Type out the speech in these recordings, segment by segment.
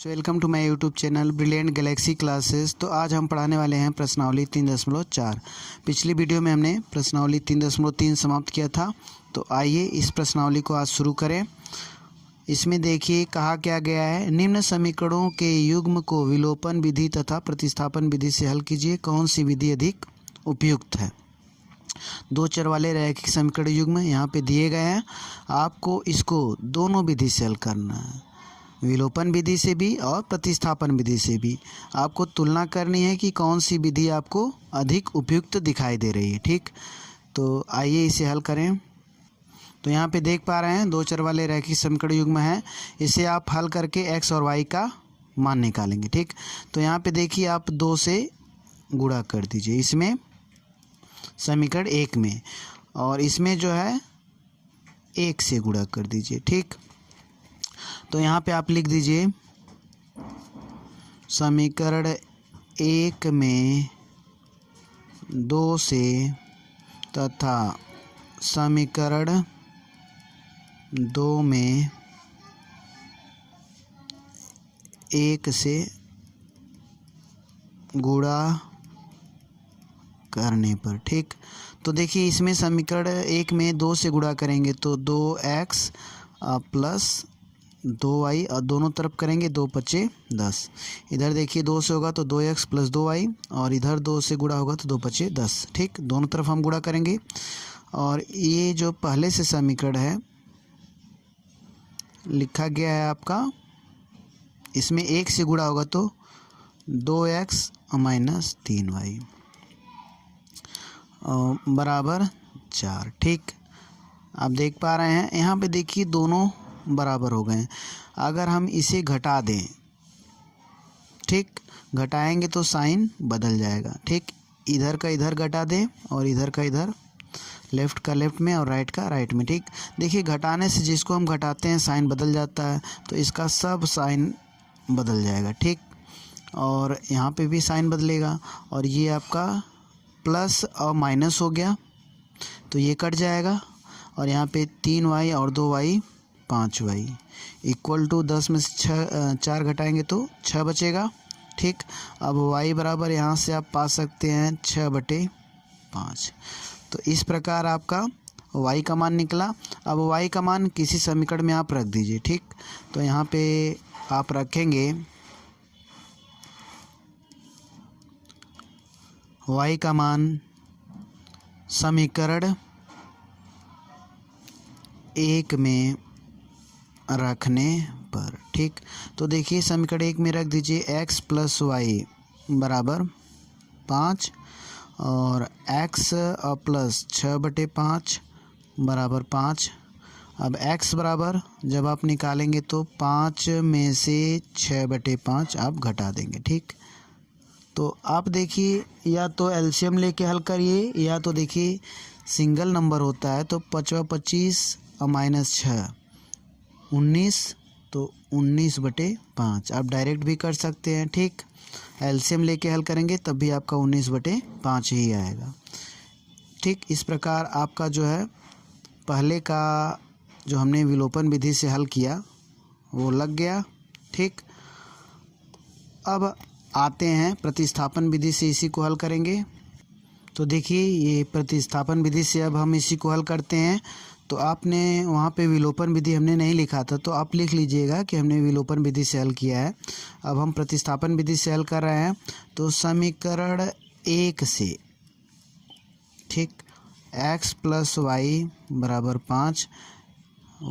So welcome to my YouTube channel brilliant galaxy classes. तो आज हम पढ़ाने वाले हैं प्रश्नावली 3.4। पिछली वीडियो में हमने प्रश्नावली 3.3 समाप्त किया था। तो आइए इस प्रश्नावली को आज शुरू करें। इसमें देखिए कहा क्या गया है, निम्न समीकरणों के युग्म को विलोपन विधि तथा प्रतिस्थापन विधि से हल कीजिए, कौन सी विधि अधिक उपयुक्त है। दो चर वाले रैखिक समीकरण युग्म यहाँ पे दिए गए हैं, आपको इसको दोनों विधि से हल करना है, विलोपन विधि से भी और प्रतिस्थापन विधि से भी। आपको तुलना करनी है कि कौन सी विधि आपको अधिक उपयुक्त दिखाई दे रही है। ठीक, तो आइए इसे हल करें। तो यहाँ पे देख पा रहे हैं दो चर वाले रैखिक समीकरण युग्म है, इसे आप हल करके x और y का मान निकालेंगे। ठीक, तो यहाँ पे देखिए आप 2 से गुणा कर दीजिए इसमें समीकरण 1 में, और इसमें जो है 1 से गुणा कर दीजिए। ठीक, तो यहाँ पे आप लिख दीजिए समीकरण 1 में 2 से तथा समीकरण 2 में 1 से गुणा करने पर। ठीक, तो देखिए इसमें समीकरण 1 में 2 से गुणा करेंगे तो 2x प्लस 2y, और दोनों तरफ करेंगे 2 पचे 10। इधर देखिए 2 से होगा तो 2x प्लस 2y, और इधर 2 से गुणा होगा तो 2 पचे 10। ठीक, दोनों तरफ हम गुणा करेंगे, और ये जो पहले से समीकरण है लिखा गया है आपका, इसमें 1 से गुणा होगा तो 2x माइनस 3y बराबर 4। ठीक, आप देख पा रहे हैं यहाँ पे देखिए दोनों बराबर हो गए हैं। अगर हम इसे घटा दें, ठीक, घटाएंगे तो साइन बदल जाएगा। ठीक, इधर का इधर घटा दें और इधर का इधर, लेफ़्ट का लेफ़्ट में और राइट का राइट में। ठीक, देखिए घटाने से जिसको हम घटाते हैं साइन बदल जाता है, तो इसका सब साइन बदल जाएगा। ठीक, और यहाँ पे भी साइन बदलेगा, और ये आपका प्लस और माइनस हो गया तो ये कट जाएगा, और यहाँ पे 3y और 2y 5y इक्वल टू 10 में से 4 घटाएंगे तो 6 बचेगा। ठीक, अब y बराबर यहाँ से आप पा सकते हैं 6/5। तो इस प्रकार आपका y का मान निकला। अब y का मान किसी समीकरण में आप रख दीजिए। ठीक, तो यहाँ पे आप रखेंगे y का मान समीकरण 1 में रखने पर। ठीक, तो देखिए समीकरण 1 में रख दीजिए x प्लस वाई बराबर 5, और x प्लस 6/5 बराबर 5। अब x बराबर जब आप निकालेंगे तो 5 में से 6/5 आप घटा देंगे। ठीक, तो आप देखिए या तो एलसीएम लेके हल करिए, या तो देखिए सिंगल नंबर होता है तो 5 25 और माइनस 6 19, तो 19/5 आप डायरेक्ट भी कर सकते हैं। ठीक, एलसीएम लेके हल करेंगे तब भी आपका 19/5 ही आएगा। ठीक, इस प्रकार आपका जो है पहले का जो हमने विलोपन विधि से हल किया वो लग गया। ठीक, अब आते हैं प्रतिस्थापन विधि से इसी को हल करेंगे। तो देखिए ये प्रतिस्थापन विधि से अब हम इसी को हल करते हैं। तो आपने वहाँ पे विलोपन विधि हमने नहीं लिखा था, तो आप लिख लीजिएगा कि हमने विलोपन विधि से हल किया है। अब हम प्रतिस्थापन विधि से हल कर रहे हैं। तो समीकरण 1 से, ठीक, x प्लस वाई बराबर 5,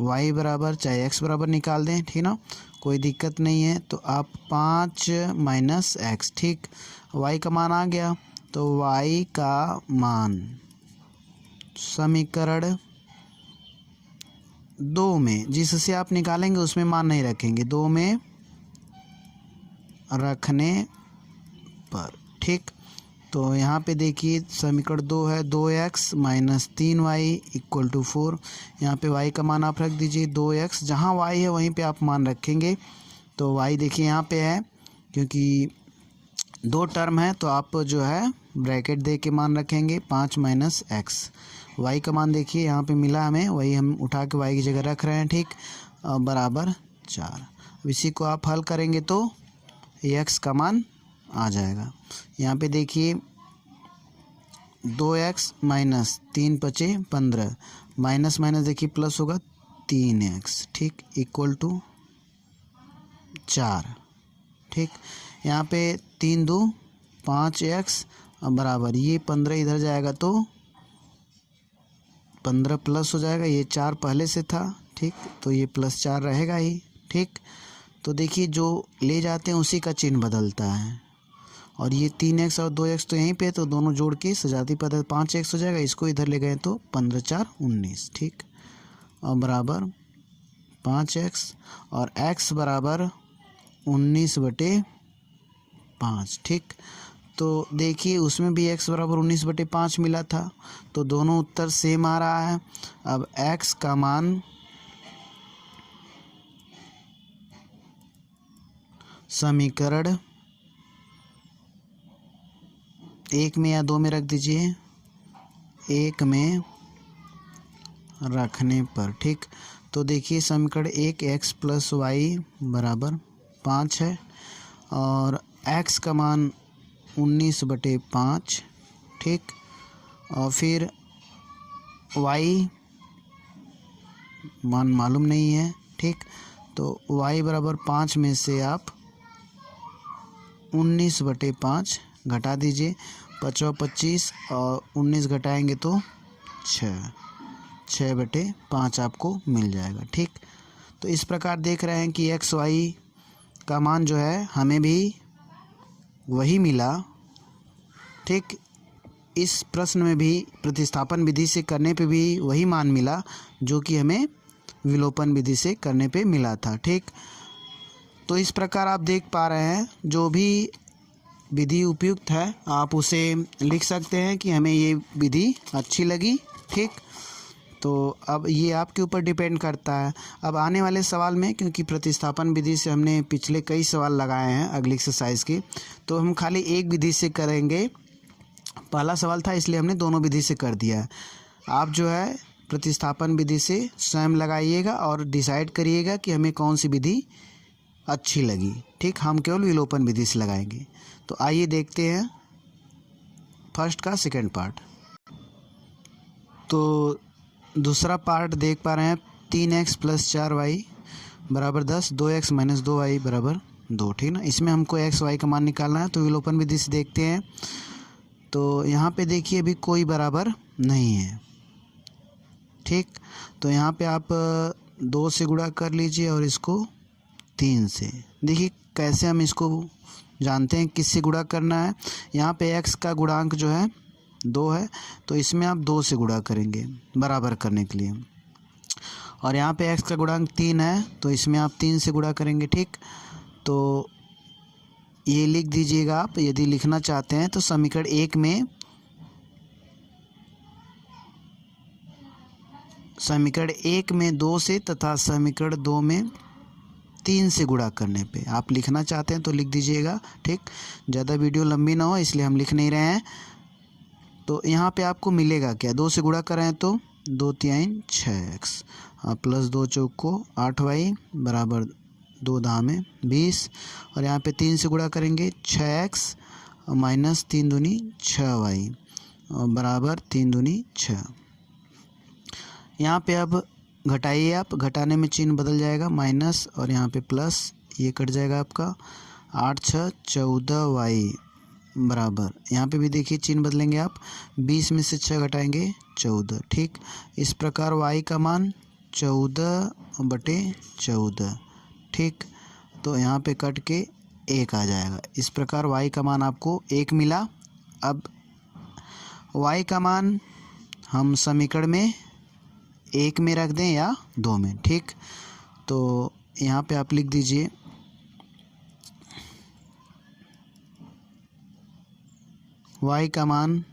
y बराबर चाहे x बराबर निकाल दें, ठीक ना, कोई दिक्कत नहीं है। तो आप 5 माइनस x, ठीक, y का मान आ गया, तो y का मान समीकरण 2 में, जिससे आप निकालेंगे उसमें मान नहीं रखेंगे, 2 में रखने पर। ठीक, तो यहाँ पे देखिए समीकरण 2 है, 2x minus 3y equal to 4। यहाँ पे y का मान आप रख दीजिए 2x, जहाँ y है वहीं पे आप मान रखेंगे। तो y देखिए यहाँ पे है, क्योंकि 2 टर्म है तो आप जो है ब्रैकेट दे के मान रखेंगे 5 माइनस x। y का मान देखिए यहाँ पे मिला हमें, वही हम उठा के y की जगह रख रहे हैं। ठीक, बराबर 4। इसी को आप हल करेंगे तो x का मान आ जाएगा। यहाँ पे देखिए 2x माइनस 3 पचे 15, माइनस माइनस देखिए प्लस होगा 3x, ठीक, इक्वल टू 4। ठीक, यहाँ पे 3 2 5x बराबर ये 15 इधर जाएगा तो 15 प्लस हो जाएगा, ये 4 पहले से था। ठीक, तो ये प्लस 4 रहेगा ही। ठीक, तो देखिए जो ले जाते हैं उसी का चिन्ह बदलता है, और ये 3x और 2x तो यहीं पे, तो दोनों जोड़ के सजाती पद्धति 5x हो जाएगा। इसको इधर ले गए तो 15 4 19। ठीक, और बराबर 5x और x बराबर 19/5। ठीक, तो देखिए उसमें भी x बराबर 19/5 मिला था, तो दोनों उत्तर सेम आ रहा है। अब x का मान समीकरण 1 में या 2 में रख दीजिए, 1 में रखने पर। ठीक, तो देखिए समीकरण 1 x प्लस वाई बराबर 5 है, और x का मान 19/5। ठीक, और फिर y मान मालूम नहीं है। ठीक, तो y बराबर 5 में से आप 19/5 घटा दीजिए, 5 25 और 19 घटाएंगे तो 6/5 आपको मिल जाएगा। ठीक, तो इस प्रकार देख रहे हैं कि एक्स वाई का मान जो है हमें भी वही मिला। ठीक, इस प्रश्न में भी प्रतिस्थापन विधि से करने पे भी वही मान मिला जो कि हमें विलोपन विधि से करने पे मिला था। ठीक, तो इस प्रकार आप देख पा रहे हैं जो भी विधि उपयुक्त है आप उसे लिख सकते हैं कि हमें ये विधि अच्छी लगी। ठीक, तो अब ये आपके ऊपर डिपेंड करता है। अब आने वाले सवाल में, क्योंकि प्रतिस्थापन विधि से हमने पिछले कई सवाल लगाए हैं अगली एक्सरसाइज के, तो हम खाली एक विधि से करेंगे। पहला सवाल था इसलिए हमने दोनों विधि से कर दिया है। आप जो है प्रतिस्थापन विधि से स्वयं लगाइएगा और डिसाइड करिएगा कि हमें कौन सी विधि अच्छी लगी। ठीक, हम केवल विलोपन विधि से लगाएंगे। तो आइए देखते हैं फर्स्ट का सेकंड पार्ट। तो दूसरा पार्ट देख पा रहे हैं 3x प्लस 4y बराबर 10, 2x माइनस 2y बराबर 2। ठीक ना, इसमें हमको x y का मान निकालना है, तो विलोपन विधि से देखते हैं। तो यहाँ पे देखिए अभी कोई बराबर नहीं है। ठीक, तो यहाँ पे आप 2 से गुणा कर लीजिए और इसको 3 से। देखिए कैसे हम इसको जानते हैं किससे गुणा करना है। यहाँ पे x का गुणांक जो है 2 है, तो इसमें आप 2 से गुणा करेंगे बराबर करने के लिए, और यहाँ पे x का गुणांक 3 है, तो इसमें आप 3 से गुणा करेंगे। ठीक, तो ये लिख दीजिएगा आप यदि लिखना चाहते हैं। तो समीकरण 1 में 2 से तथा समीकरण 2 में 3 से गुणा करने पे आप लिखना चाहते हैं तो लिख दीजिएगा। ठीक, ज़्यादा वीडियो लंबी ना हो इसलिए हम लिख नहीं रहे हैं। तो यहाँ पे आपको मिलेगा क्या, 2 से गुणा कर रहे हैं तो 2 3 6x प्लस 2 चौक को 8y बराबर 2 दाम 20, और यहाँ पे 3 से गुणा करेंगे 6x माइनस 3 दूनी 6y बराबर 3 दूनी 6। यहाँ पे अब घटाइए, आप घटाने में चिन्ह बदल जाएगा माइनस, और यहाँ पे प्लस, ये कट जाएगा आपका 8 6 14y बराबर, यहाँ पे भी देखिए चिन्ह बदलेंगे आप, 20 में से 6 घटाएंगे 14। ठीक, इस प्रकार y का मान 14/14। ठीक, तो यहाँ पे कट के 1 आ जाएगा। इस प्रकार y का मान आपको 1 मिला। अब y का मान हम समीकरण में 1 में रख दें या 2 में। ठीक, तो यहाँ पे आप लिख दीजिए y का मान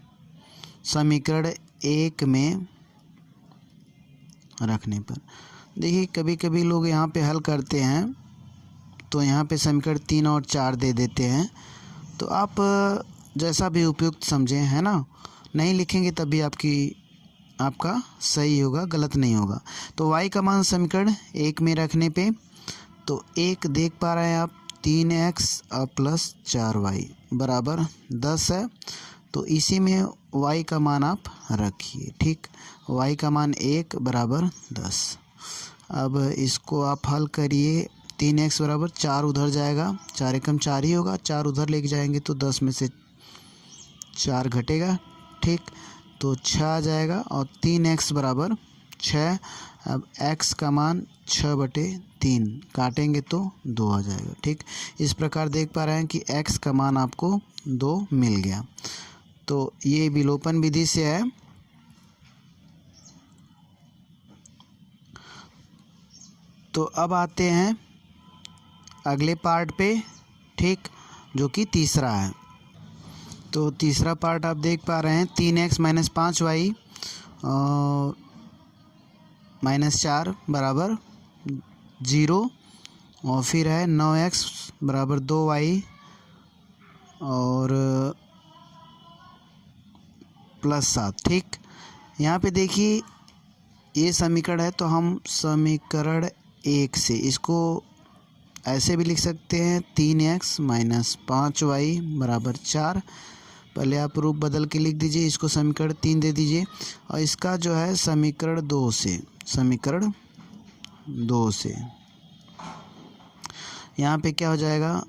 समीकरण 1 में रखने पर। देखिए कभी कभी लोग यहाँ पे हल करते हैं तो यहाँ पे समीकरण 3 और 4 दे देते हैं, तो आप जैसा भी उपयुक्त समझें, है ना, नहीं लिखेंगे तब भी आपका सही होगा, गलत नहीं होगा। तो y का मान समीकरण 1 में रखने पे तो एक देख पा रहे हैं आप 3x और प्लस 4y बराबर 10 है। तो इसी में y का मान आप रखिए, ठीक। y का मान 1 बराबर 10। अब इसको आप हल करिए। 3x बराबर 4 उधर जाएगा, 4 एकम 4 ही होगा, 4 उधर लेके जाएंगे तो 10 में से 4 घटेगा, ठीक। तो 6 आ जाएगा और 3x बराबर 6। अब x का मान 6/3 काटेंगे तो 2 आ जाएगा, ठीक। इस प्रकार देख पा रहे हैं कि x का मान आपको 2 मिल गया। तो ये विलोपन विधि से है। तो अब आते हैं अगले पार्ट पे, ठीक, जो कि तीसरा है। तो तीसरा पार्ट आप देख पा रहे हैं 3x माइनस 5y माइनस 4 बराबर 0 और फिर है 9x बराबर 2y और प्लस 7, ठीक। यहाँ पे देखिए ये समीकरण है, तो हम समीकरण 1 से इसको ऐसे भी लिख सकते हैं 3x माइनस 5y बराबर 4। पहले आप रूप बदल के लिख दीजिए, इसको समीकरण 3 दे दीजिए और इसका जो है समीकरण 2 से यहाँ पे क्या हो जाएगा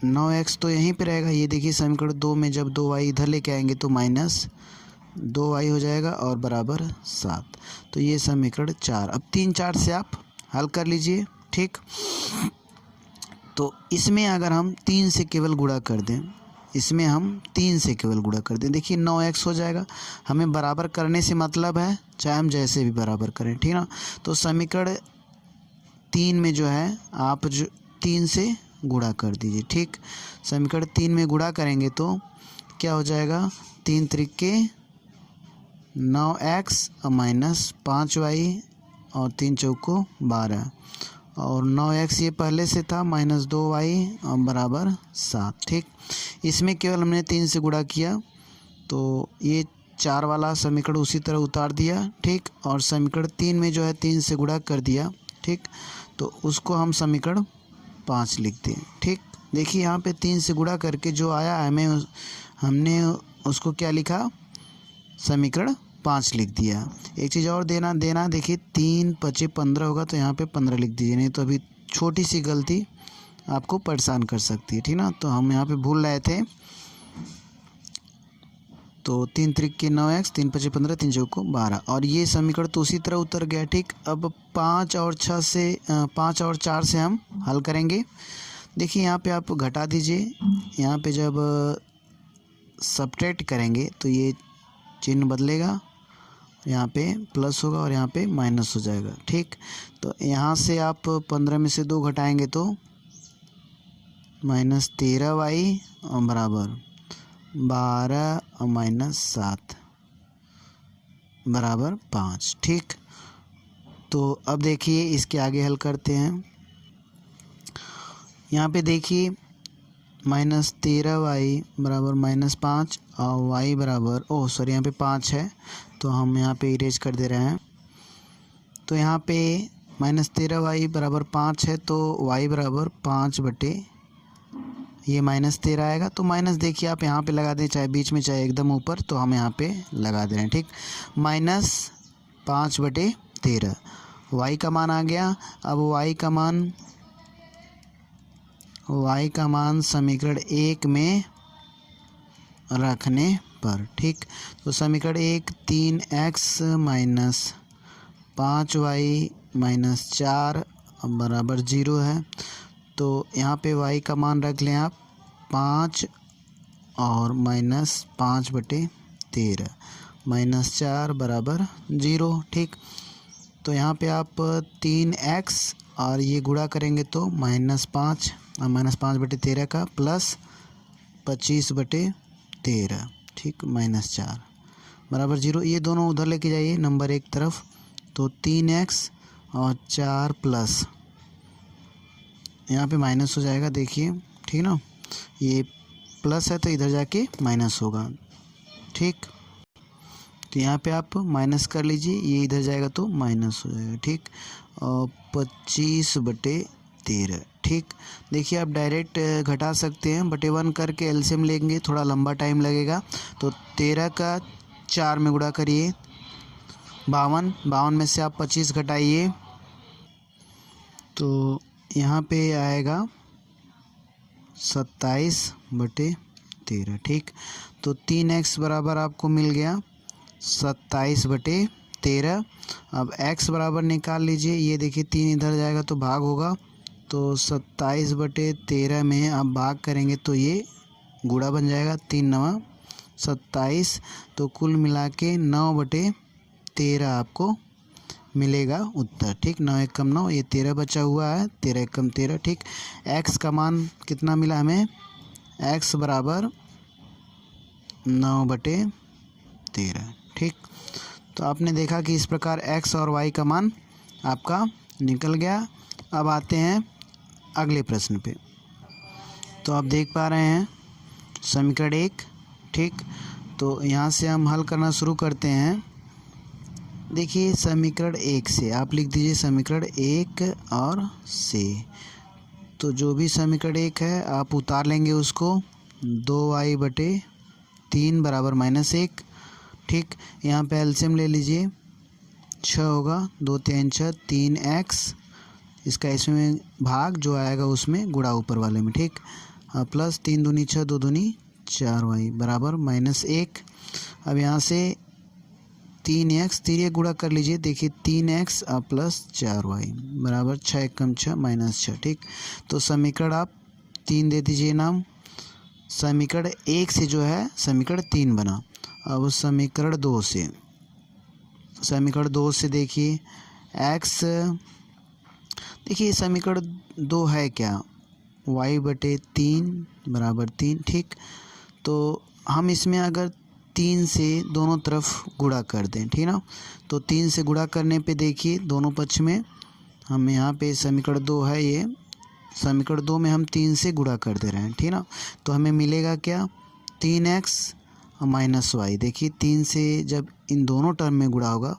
9x तो यहीं पे रहेगा। ये देखिए समीकरण 2 में जब 2y इधर लेके आएंगे तो माइनस 2y हो जाएगा और बराबर 7। तो ये समीकरण 4। अब 3 4 से आप हल कर लीजिए, ठीक। तो इसमें अगर हम 3 से केवल गुणा कर दें, देखिए 9x हो जाएगा। हमें बराबर करने से मतलब है, चाहे हम जैसे भी बराबर करें, ठीक ना। तो समीकरण 3 में जो है आप जो 3 से गुणा कर दीजिए, ठीक। समीकरण 3 में गुणा करेंगे तो क्या हो जाएगा 3 त्रिके 9x और माइनस 5y और 3 चौको 12 और 9x ये पहले से था माइनस 2y और बराबर 7, ठीक। इसमें केवल हमने 3 से गुणा किया तो ये 4 वाला समीकरण उसी तरह उतार दिया, ठीक। और समीकरण 3 में जो है 3 से गुणा कर दिया, ठीक। तो उसको हम समीकरण 5 लिखते हैं, ठीक। देखिए यहाँ पे 3 से गुणा करके जो आया हमने उसको क्या लिखा, समीकरण 5 लिख दिया। एक चीज़ और देना देखिए 3 5 15 होगा तो यहाँ पे 15 लिख दीजिए, नहीं तो अभी छोटी सी गलती आपको परेशान कर सकती है, ठीक ना। तो हम यहाँ पे भूल रहे थे। तो 3 त्रिके 9x 3 5 15 3 चौको 12 और ये समीकरण तो उसी तरह उतर गया, ठीक। अब 5 और 4 से हम हल करेंगे। देखिए यहाँ पे आप घटा दीजिए, यहाँ पे जब सब्ट्रैक्ट करेंगे तो ये चिन्ह बदलेगा, यहाँ पे प्लस होगा और यहाँ पे माइनस हो जाएगा, ठीक। तो यहाँ से आप 15 में से 2 घटाएंगे तो माइनस 13y और बराबर 12 और माइनस 7 बराबर 5, ठीक। तो अब देखिए इसके आगे हल करते हैं। यहाँ पे देखिए माइनस 13y बराबर माइनस 5 और y बराबर यहाँ पे 5 है तो हम यहाँ पे इरेज कर दे रहे हैं। तो यहाँ पे माइनस 13y बराबर 5 है तो y बराबर 5 बटे ये माइनस 13 आएगा। तो माइनस देखिए आप यहाँ पे लगा दें, चाहे बीच में चाहे एकदम ऊपर, तो हम यहाँ पे लगा दे रहे हैं, ठीक। माइनस 5/13 y का मान आ गया। अब y का मान समीकरण 1 में रखने पर, ठीक। तो समीकरण 1 3x माइनस 5y माइनस 4 बराबर 0 है। तो यहाँ पे y का मान रख लें आप 5 और माइनस 5/13 माइनस 4 बराबर 0, ठीक। तो यहाँ पे आप 3x और ये गुणा करेंगे तो माइनस 5 और माइनस 5/13 का प्लस 25/13, ठीक, माइनस 4 बराबर 0। ये दोनों उधर लेके जाइए नंबर एक तरफ, तो 3x और 4 प्लस यहाँ पे माइनस हो जाएगा, देखिए, ठीक ना। ये प्लस है तो इधर जाके माइनस होगा, ठीक। तो यहाँ पे आप माइनस कर लीजिए, ये इधर जाएगा तो माइनस हो जाएगा, ठीक। 25/13। ठीक, देखिए आप डायरेक्ट घटा सकते हैं, बटे 1 करके एलसीएम लेंगे, थोड़ा लंबा टाइम लगेगा। तो 13 का 4 में गुणा करिए 52, 52 में से आप 25 घटाइए तो यहाँ पे आएगा 27/13। ठीक, तो 3x बराबर आपको मिल गया 27/13। अब x बराबर निकाल लीजिए, ये देखिए 3 इधर जाएगा तो भाग होगा, तो 27/13 में आप भाग करेंगे तो ये गुणा बन जाएगा, 3 9 27। तो कुल मिला के 9/13 आपको मिलेगा उत्तर। ठीक, 9 1 कम 9, ये 13 बचा हुआ है, 13 1 कम 13। ठीक, x का मान कितना मिला हमें, x बराबर 9/13। ठीक, तो आपने देखा कि इस प्रकार x और y का मान आपका निकल गया। अब आते हैं अगले प्रश्न पे। तो आप देख पा रहे हैं समीकरण 1। ठीक, तो यहाँ से हम हल करना शुरू करते हैं। देखिए समीकरण 1 से आप लिख दीजिए समीकरण 1 और से। तो जो भी समीकरण 1 है आप उतार लेंगे उसको, 2y/3 बराबर -1। ठीक, यहाँ पे एलसीएम ले लीजिए, 6 होगा, 2 3 6 3x, इसका इसमें भाग जो आएगा उसमें गुणा ऊपर वाले में। ठीक, प्लस 3 दूनी 6 2 दूनी 4y बराबर -1। अब यहाँ से 3x 3 गुणा कर लीजिए, देखिए 3x प्लस 4y बराबर 6 1 कम 6 -6। ठीक, तो समीकरण आप 3 दे दीजिए नाम। समीकरण 1 से जो है समीकरण 3 बना। अब समीकरण 2 से देखिए x, देखिए समीकरण 2 है क्या, y/3 बराबर 3। ठीक, तो हम इसमें अगर 3 से दोनों तरफ गुणा कर दें, ठीक ना, तो 3 से गुणा करने पे देखिए दोनों पक्ष में हम यहाँ पे समीकरण 2 है, ये समीकरण 2 में हम 3 से गुणा कर दे रहे हैं। ठीक ना, तो हमें मिलेगा क्या, 3x -y। देखिए 3 से जब इन दोनों टर्म में गुणा होगा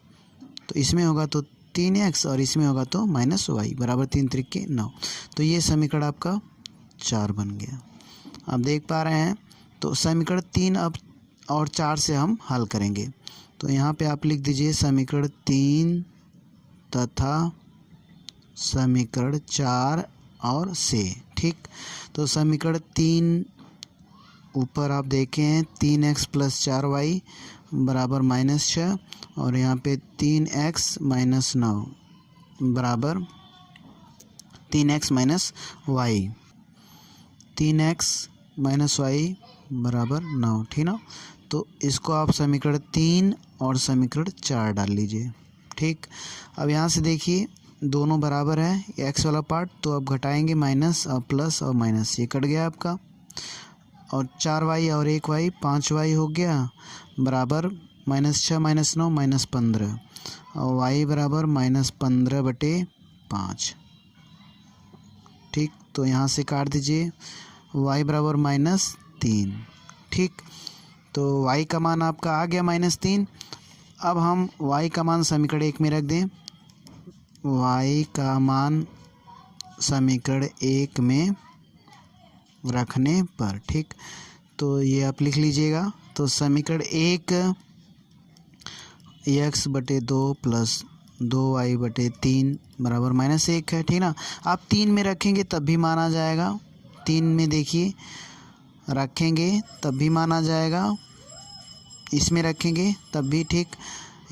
तो इसमें होगा तो 3x और इसमें होगा तो -y बराबर 3 3 9। तो ये समीकरण आपका 4 बन गया। आप देख पा रहे हैं, तो समीकरण 3 अब और 4 से हम हल करेंगे। तो यहाँ पे आप लिख दीजिए समीकरण 3 तथा समीकरण 4 और से। ठीक, तो समीकरण 3 ऊपर आप देखें 3x + 4y बराबर -6 और यहाँ पे 3x - 9 बराबर 3x - y, 3x - y बराबर 9। ठीक ना, तो इसको आप समीकरण 3 और समीकरण 4 डाल लीजिए। ठीक, अब यहाँ से देखिए दोनों बराबर है, x वाला पार्ट तो अब घटाएंगे माइनस और प्लस और माइनस, ये कट गया आपका, और 4y और 1y 5y हो गया बराबर -6 - 9 -15 और y बराबर -15/5। ठीक, तो यहाँ से काट दीजिए, y बराबर -3। ठीक, तो y का मान आपका आ गया -3। अब हम y का मान समीकरण 1 में रख दें, y का मान समीकरण 1 में रखने पर। ठीक, तो ये आप लिख लीजिएगा। तो समीकरण 1 x/2 + 2y/3 बराबर -1 है। ठीक ना, आप 3 में रखेंगे तब भी मान आ जाएगा, 3 में देखिए रखेंगे तब भी मान आ जाएगा, इसमें रखेंगे तब भी। ठीक,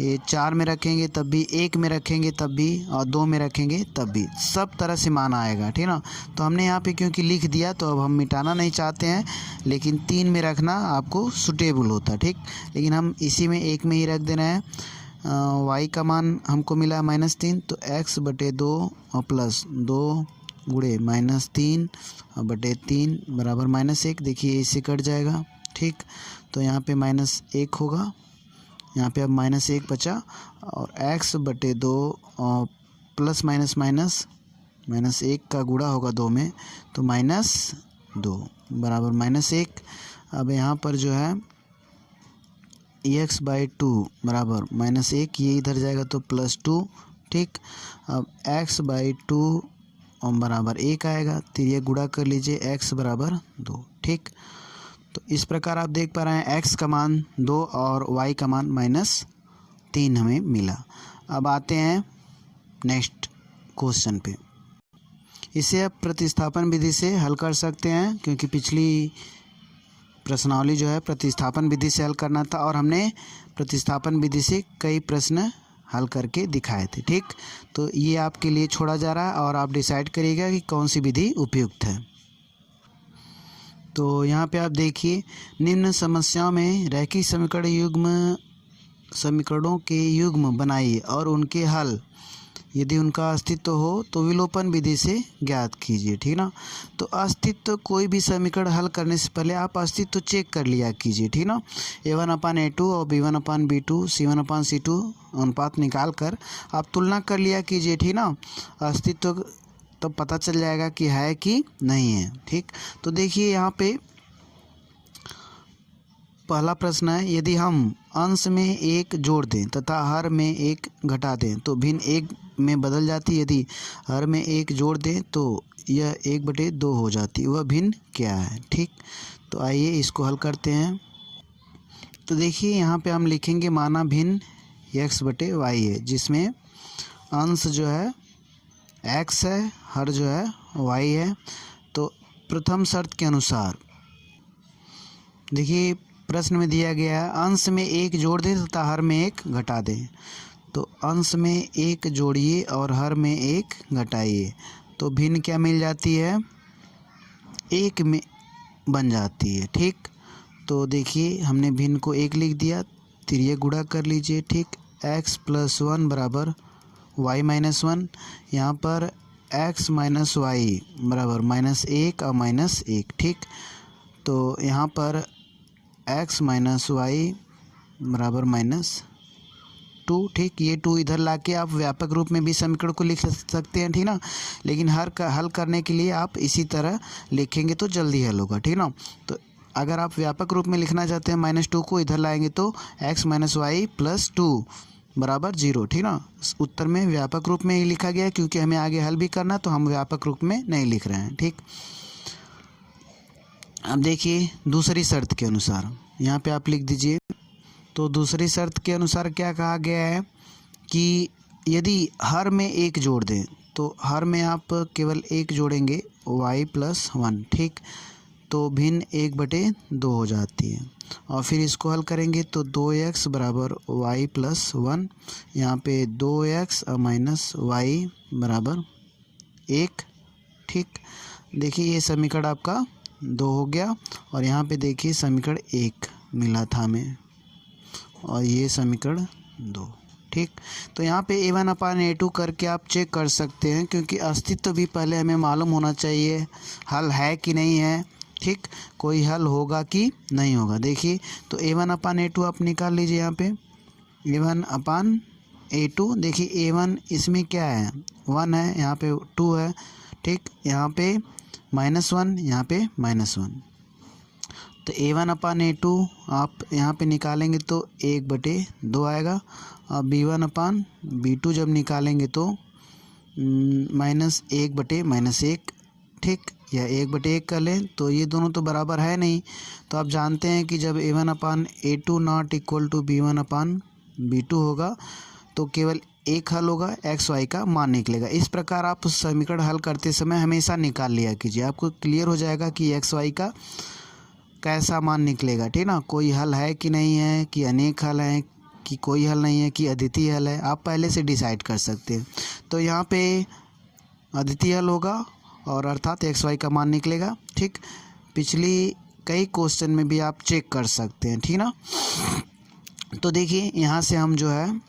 ये 4 में रखेंगे तब भी, 1 में रखेंगे तब भी और 2 में रखेंगे तब भी, सब तरह से मान आएगा। ठीक ना, तो हमने यहाँ पे क्योंकि लिख दिया तो अब हम मिटाना नहीं चाहते हैं, लेकिन 3 में रखना आपको सूटेबल होता। ठीक, लेकिन हम इसी में 1 में ही रख देना है। y का मान हमको मिला है -3, तो x/2 और प्लस 2 गुणे -3/3 बराबर -1। देखिए इससे कट जाएगा। ठीक, तो यहाँ पे -1 होगा, यहाँ पे अब -1 बचा और x/2 और प्लस माइनस माइनस -1 का गुणा होगा 2 में, तो -2 बराबर -1। अब यहाँ पर जो है x/2 बराबर -1, ये इधर जाएगा तो +2। ठीक। अब x/2 बराबर 1 आएगा, तो ये गुणा कर लीजिए x बराबर 2, ठीक। तो इस प्रकार आप देख पा रहे हैं x का मान 2 और y का मान -3 हमें मिला। अब आते हैं नेक्स्ट क्वेश्चन पे। इसे आप प्रतिस्थापन विधि से हल कर सकते हैं, क्योंकि पिछली प्रश्नावली जो है प्रतिस्थापन विधि से हल करना था और हमने प्रतिस्थापन विधि से कई प्रश्न हल करके दिखाए थे, ठीक। तो ये आपके लिए छोड़ा जा रहा है और आप डिसाइड करिएगा कि कौन सी विधि उपयुक्त है। तो यहाँ पे आप देखिए, निम्न समस्याओं में रैखिक समीकरणों के युग्म बनाइए और उनके हल यदि उनका अस्तित्व हो तो विलोपन विधि से ज्ञात कीजिए, ठीक ना। तो अस्तित्व, कोई भी समीकरण हल करने से पहले आप अस्तित्व चेक कर लिया कीजिए, ठीक ना। a1/a2 और b1/b2 c1/c2 अनुपात निकाल कर आप तुलना कर लिया कीजिए, ठीक ना। अस्तित्व तो पता चल जाएगा कि है कि नहीं है, ठीक। तो देखिए यहाँ पे पहला प्रश्न है, यदि हम अंश में 1 जोड़ दें तथा हर में 1 घटा दें तो भिन्न 1 में बदल जाती। यदि हर में 1 जोड़ दें तो यह 1/2 हो जाती। वह भिन्न क्या है, ठीक। तो आइए इसको हल करते हैं। तो देखिए यहाँ पे हम लिखेंगे माना भिन्न x/y है, जिसमें अंश जो है x है, हर जो है y है। तो प्रथम शर्त के अनुसार देखिए प्रश्न में दिया गया है अंश में 1 जोड़ दें तथा हर में 1 घटा दें। तो अंश में 1 जोड़िए और हर में 1 घटाइए, तो भिन्न क्या मिल जाती है, 1 में बन जाती है, ठीक। तो देखिए हमने भिन्न को 1 लिख दिया, फिर ये गुणा कर लीजिए, ठीक। x+1 बराबर y-1, यहाँ पर x - y बराबर -1 और -1, ठीक। तो यहाँ पर x - y बराबर -2, ठीक। ये 2 इधर लाके आप व्यापक रूप में भी समीकरण को लिख सकते हैं, ठीक ना। लेकिन हल करने के लिए आप इसी तरह लिखेंगे तो जल्दी हल होगा, ठीक ना। तो अगर आप व्यापक रूप में लिखना चाहते हैं -2 को इधर लाएंगे तो x - y + 2 बराबर 0, ठीक ना। उत्तर में व्यापक रूप में ही लिखा गया है, क्योंकि हमें आगे हल भी करना तो हम व्यापक रूप में नहीं लिख रहे हैं, ठीक। अब देखिए दूसरी शर्त के अनुसार यहाँ पे आप लिख दीजिए। तो दूसरी शर्त के अनुसार क्या कहा गया है कि यदि हर में 1 जोड़ दें तो हर में आप केवल 1 जोड़ेंगे y+1, ठीक। तो भिन्न 1/2 हो जाती है और फिर इसको हल करेंगे तो 2x बराबर y+1, यहाँ पे 2x -y बराबर 1, ठीक। देखिए ये समीकरण आपका 2 हो गया और यहाँ पे देखिए समीकरण 1 मिला था हमें और ये समीकरण 2, ठीक। तो यहाँ पे a1/a2 करके आप चेक कर सकते हैं, क्योंकि अस्तित्व भी पहले हमें मालूम होना चाहिए, हल है कि नहीं है, ठीक। कोई हल होगा कि नहीं होगा। देखिए तो a1/a2 आप निकाल लीजिए। यहाँ पे a1/a2, देखिए a1 इसमें क्या है, 1 है, यहाँ पे 2 है, ठीक। यहाँ पे -1, यहाँ पे -1। तो a1/a2 आप यहाँ पे निकालेंगे तो 1/2 आएगा और b1/b2 जब निकालेंगे तो -1/-1, ठीक। या 1/1 कर लें तो ये दोनों तो बराबर है नहीं। तो आप जानते हैं कि जब a1/a2 not equal to b1/b2 होगा तो केवल एक हल होगा, एक्स वाई का मान निकलेगा। इस प्रकार आप समीकरण हल करते समय हमेशा निकाल लिया कीजिए, आपको क्लियर हो जाएगा कि एक्स वाई का कैसा मान निकलेगा, ठीक ना। कोई हल है कि नहीं है, कि अनेक हल हैं, कि कोई हल नहीं है, कि अद्वितीय हल है, आप पहले से डिसाइड कर सकते हैं। तो यहाँ पे अद्वितीय हल होगा और अर्थात एक्स वाई का मान निकलेगा, ठीक। पिछली कई क्वेश्चन में भी आप चेक कर सकते हैं, ठीक ना। तो देखिए यहाँ से हम जो है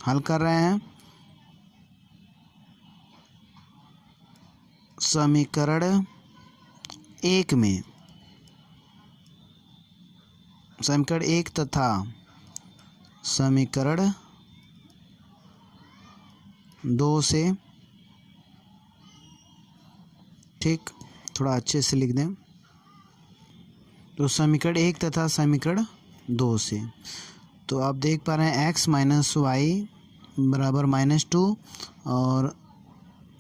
हल कर रहे हैं समीकरण 1 में, समीकरण 1 तथा समीकरण 2 से, ठीक। थोड़ा अच्छे से लिख दें। तो समीकरण 1 तथा समीकरण 2 से तो आप देख पा रहे हैं x - y बराबर -2 और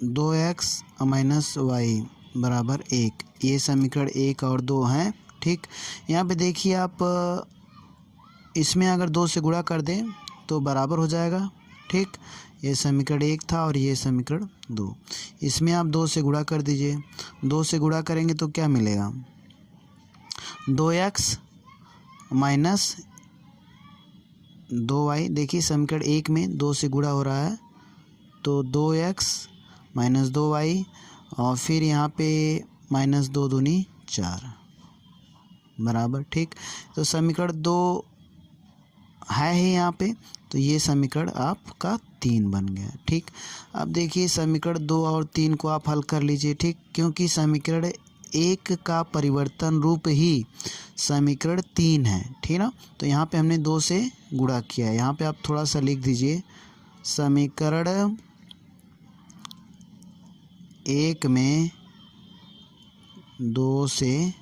2x माइनस वाई बराबर 1। ये समीकरण 1 और 2 हैं। ठीक, यहाँ पे देखिए आप इसमें अगर 2 से गुणा कर दें तो बराबर हो जाएगा। ठीक, ये समीकरण 1 था और ये समीकरण 2। इसमें आप 2 से गुणा कर दीजिए। 2 से गुणा करेंगे तो क्या मिलेगा? 2x minus 2y। देखिए समीकरण 1 में 2 से गुणा हो रहा है तो 2x माइनस 2y और फिर यहाँ पे -2 दूनी 4 बराबर। ठीक, तो समीकरण 2 है ही यहाँ पे, तो ये समीकरण आपका 3 बन गया। ठीक, अब देखिए समीकरण 2 और 3 को आप हल कर लीजिए। ठीक, क्योंकि समीकरण 1 का परिवर्तन रूप ही समीकरण 3 है। ठीक ना, तो यहाँ पे हमने 2 से गुणा किया है। यहाँ पे आप थोड़ा सा लिख दीजिए, समीकरण 1 में 2 से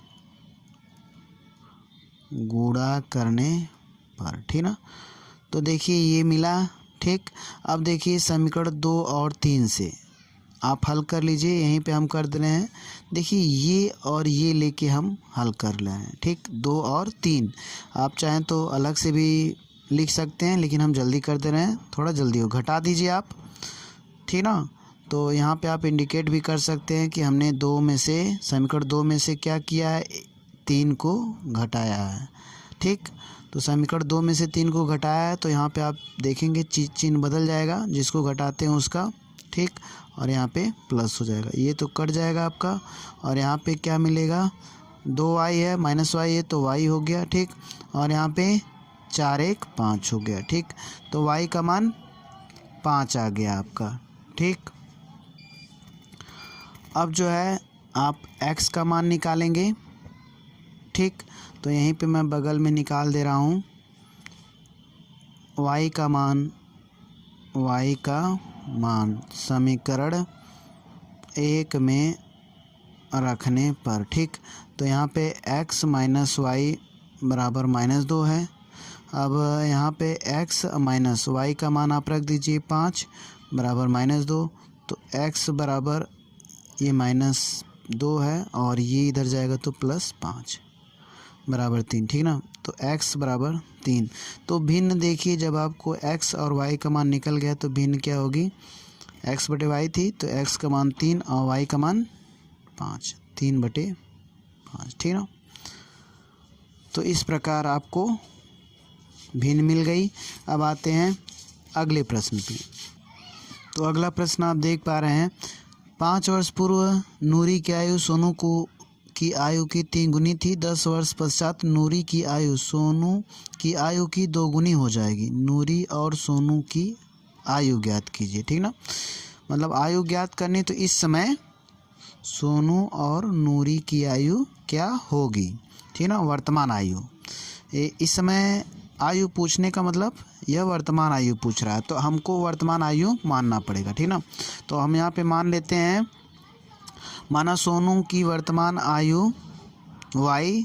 गुणा करने पर। ठीक ना, तो देखिए ये मिला। ठीक, अब देखिए समीकरण 2 और 3 से आप हल कर लीजिए। यहीं पे हम कर दे रहे हैं। देखिए ये और ये लेके हम हल कर रहे हैं। ठीक, 2 और 3 आप चाहें तो अलग से भी लिख सकते हैं, लेकिन हम जल्दी कर दे रहे हैं, थोड़ा जल्दी हो। घटा दीजिए आप। ठीक ना, तो यहाँ पे आप इंडिकेट भी कर सकते हैं कि हमने 2 में से, समीकरण 2 में से क्या किया है, 3 को घटाया है। ठीक, तो समीकरण 2 में से 3 को घटाया है तो यहाँ पे आप देखेंगे चिन्ह बदल जाएगा, जिसको घटाते हैं उसका। ठीक, और यहाँ पे प्लस हो जाएगा, ये तो कट जाएगा आपका। और यहाँ पे क्या मिलेगा, 2y है माइनस y है तो y हो गया। ठीक, और यहाँ पे 4 1 5 हो गया। ठीक, तो y का मान 5 आ गया आपका। ठीक, अब जो है आप x का मान निकालेंगे। ठीक, तो यहीं पे मैं बगल में निकाल दे रहा हूँ y का मान समीकरण 1 में रखने पर। ठीक, तो यहाँ पे x माइनस वाई बराबर -2 है। अब यहाँ पे x माइनस वाई का मान आप रख दीजिए 5 बराबर -2, तो x बराबर ये -2 है और ये इधर जाएगा तो +5 बराबर 3। ठीक ना, तो x बराबर 3। तो भिन्न देखिए, जब आपको x और y का मान निकल गया तो भिन्न क्या होगी, x बटे y थी तो x का मान 3 और y का मान 5, 3/5। ठीक ना, तो इस प्रकार आपको भिन्न मिल गई। अब आते हैं अगले प्रश्न पे। तो अगला प्रश्न आप देख पा रहे हैं, 5 वर्ष पूर्व नूरी की आयु सोनू की आयु की 3 गुनी थी। 10 वर्ष पश्चात नूरी की आयु सोनू की आयु की 2 गुनी हो जाएगी। नूरी और सोनू की आयु ज्ञात कीजिए। ठीक ना, मतलब आयु ज्ञात करनी, तो इस समय सोनू और नूरी की आयु क्या होगी। ठीक ना, वर्तमान आयु। इस समय आयु पूछने का मतलब यह वर्तमान आयु पूछ रहा है, तो हमको वर्तमान आयु मानना पड़ेगा। ठीक ना, तो हम यहाँ पे मान लेते हैं, माना सोनू की वर्तमान आयु y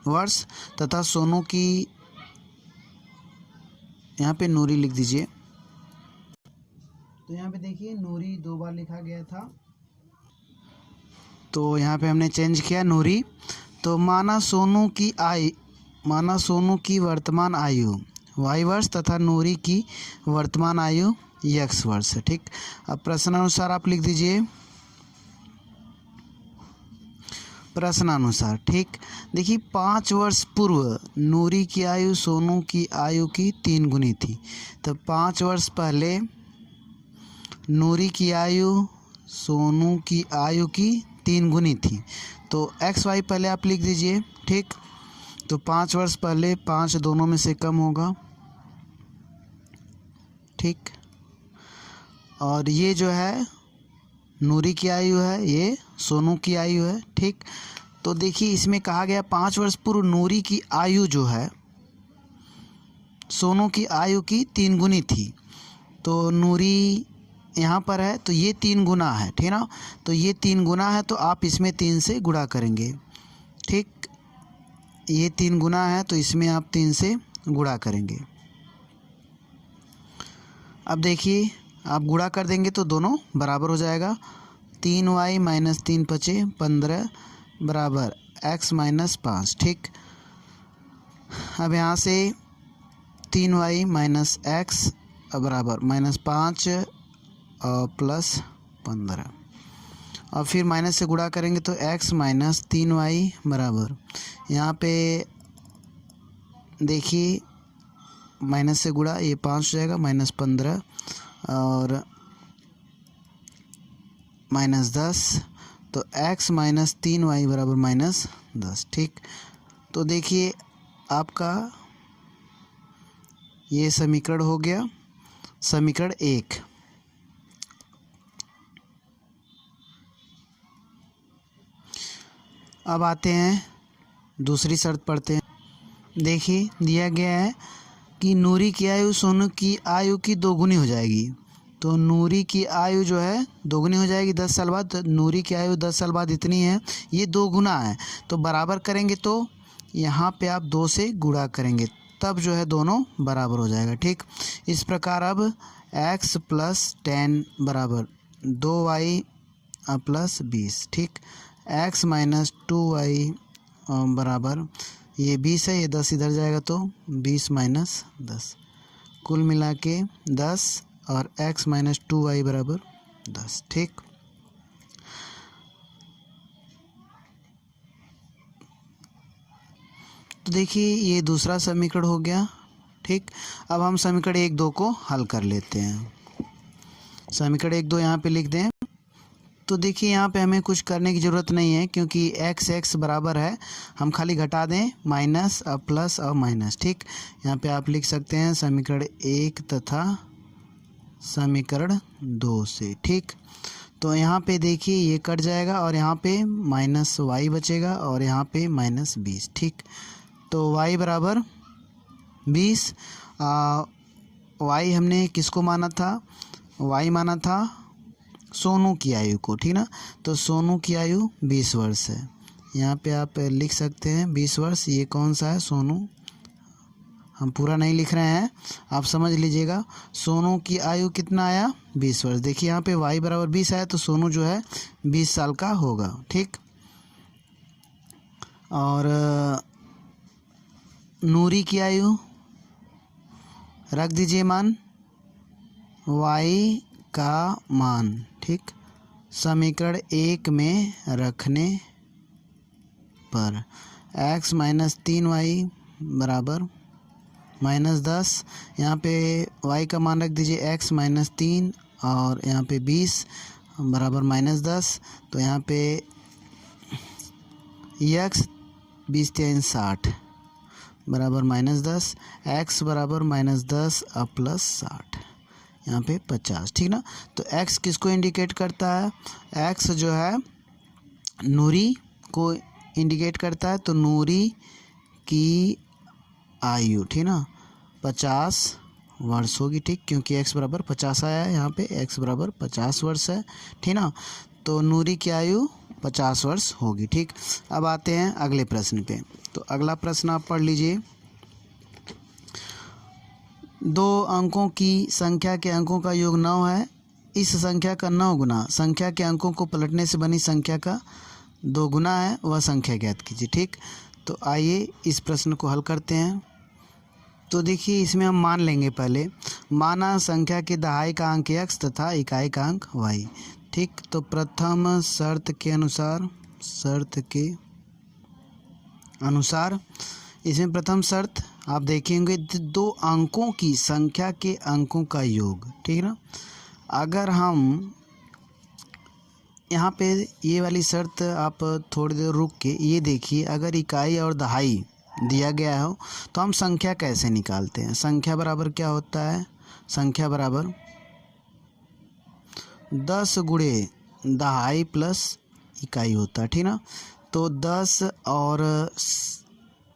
वर्ष तथा सोनू की, यहाँ पे नूरी लिख दीजिए। तो यहाँ पे देखिए नूरी 2 बार लिखा गया था, तो यहाँ पे हमने चेंज किया नूरी। तो माना सोनू की वर्तमान आयु y वर्ष तथा नूरी की वर्तमान आयु x वर्ष है। ठीक, अब प्रश्नानुसार आप लिख दीजिए, प्रश्नानुसार। ठीक, देखिए 5 वर्ष पूर्व नूरी की आयु सोनू की आयु की 3 गुनी थी। तो 5 वर्ष पहले नूरी की आयु सोनू की आयु की 3 गुनी थी, तो एक्स वाई पहले आप लिख दीजिए। ठीक, तो 5 वर्ष पहले 5 दोनों में से कम होगा। ठीक, और ये जो है नूरी की आयु है, ये सोनू की आयु है। ठीक, तो देखिए इसमें कहा गया 5 वर्ष पूर्व नूरी की आयु जो है सोनू की आयु की 3 गुनी थी। तो नूरी यहाँ पर है तो ये 3 गुना है। ठीक ना, तो ये 3 गुना है तो आप इसमें 3 से गुणा करेंगे। ठीक, ये 3 गुना है तो इसमें आप 3 से गुणा करेंगे। अब देखिए आप गुणा कर देंगे तो दोनों बराबर हो जाएगा। 3y माइनस 3 पचे 15 बराबर x माइनस 5। ठीक, अब यहाँ से 3y माइनस एक्स बराबर माइनस 5 प्लस 15, और फिर माइनस से गुणा करेंगे तो x माइनस 3y बराबर, यहाँ पे देखिए माइनस से गुणा ये 5 हो जाएगा माइनस 15 और माइनस 10, तो x माइनस 3y बराबर माइनस 10। ठीक, तो देखिए आपका ये समीकरण हो गया, समीकरण 1। अब आते हैं दूसरी शर्त पढ़ते हैं। देखिए दिया गया है कि नूरी की आयु सोनू की आयु की दोगुनी हो जाएगी। तो नूरी की आयु जो है दोगुनी हो जाएगी 10 साल बाद। नूरी की आयु 10 साल बाद इतनी है, ये 2 गुना है, तो बराबर करेंगे तो यहाँ पे आप 2 से गुणा करेंगे तब जो है दोनों बराबर हो जाएगा। ठीक, इस प्रकार अब x प्लस 10 बराबर 2y प्लस 20। ठीक, x माइनस 2y बराबर ये 20 है, ये 10 इधर जाएगा तो 20 माइनस 10, कुल मिला के 10 और x माइनस 2y बराबर 10। ठीक, तो देखिए ये दूसरा समीकरण हो गया। ठीक, अब हम समीकरण 1, 2 को हल कर लेते हैं। समीकरण 1, 2 यहाँ पे लिख दें। तो देखिए यहाँ पे हमें कुछ करने की ज़रूरत नहीं है क्योंकि x बराबर है, हम खाली घटा दें माइनस और प्लस और माइनस। ठीक, यहाँ पे आप लिख सकते हैं समीकरण 1 तथा समीकरण 2 से। ठीक, तो यहाँ पे देखिए ये कट जाएगा और यहाँ पे माइनस y बचेगा और यहाँ पे माइनस 20। ठीक, तो y बराबर 20। y हमने किसको माना था? y माना था सोनू की आयु को। ठीक ना, तो सोनू की आयु 20 वर्ष है। यहाँ पे आप लिख सकते हैं 20 वर्ष। ये कौन सा है? सोनू। हम पूरा नहीं लिख रहे हैं, आप समझ लीजिएगा। सोनू की आयु कितना आया? 20 वर्ष। देखिए यहाँ पे y बराबर 20 आया तो सोनू जो है 20 साल का होगा। ठीक, और नूरी की आयु रख दीजिए मान y का मान। ठीक, समीकरण 1 में रखने पर x माइनस 3y बराबर माइनस 10, यहाँ पे y का मान रख दीजिए x माइनस 3 और यहाँ पे 20 बराबर माइनस 10, तो यहाँ पे x 20 3 60 बराबर माइनस 10, x बराबर माइनस 10 और प्लस 60, यहाँ पे 50। ठीक ना, तो x किसको इंडिकेट करता है? x जो है नूरी को इंडिकेट करता है, तो नूरी की आयु, ठीक ना, 50 वर्ष होगी। ठीक, क्योंकि x बराबर 50 आया है, यहाँ पे x बराबर 50 वर्ष है। ठीक ना, तो नूरी की आयु 50 वर्ष होगी। ठीक, अब आते हैं अगले प्रश्न पे। तो अगला प्रश्न आप पढ़ लीजिए। 2 अंकों की संख्या के अंकों का योग 9 है। इस संख्या का 9 गुना संख्या के अंकों को पलटने से बनी संख्या का 2 गुना है, वह संख्या ज्ञात कीजिए। ठीक, तो आइए इस प्रश्न को हल करते हैं। तो देखिए इसमें हम मान लेंगे पहले, माना संख्या के दहाई का अंक x तथा इकाई का अंक y। ठीक, तो प्रथम शर्त के अनुसार इसमें प्रथम शर्त आप देखेंगे 2 अंकों की संख्या के अंकों का योग। ठीक ना, अगर हम यहाँ पे ये वाली शर्त आप थोड़ी देर रुक के ये देखिए, अगर इकाई और दहाई दिया गया हो तो हम संख्या कैसे निकालते हैं? संख्या बराबर क्या होता है? संख्या बराबर 10 गुणे दहाई प्लस इकाई होता है। ठीक ना, तो 10 और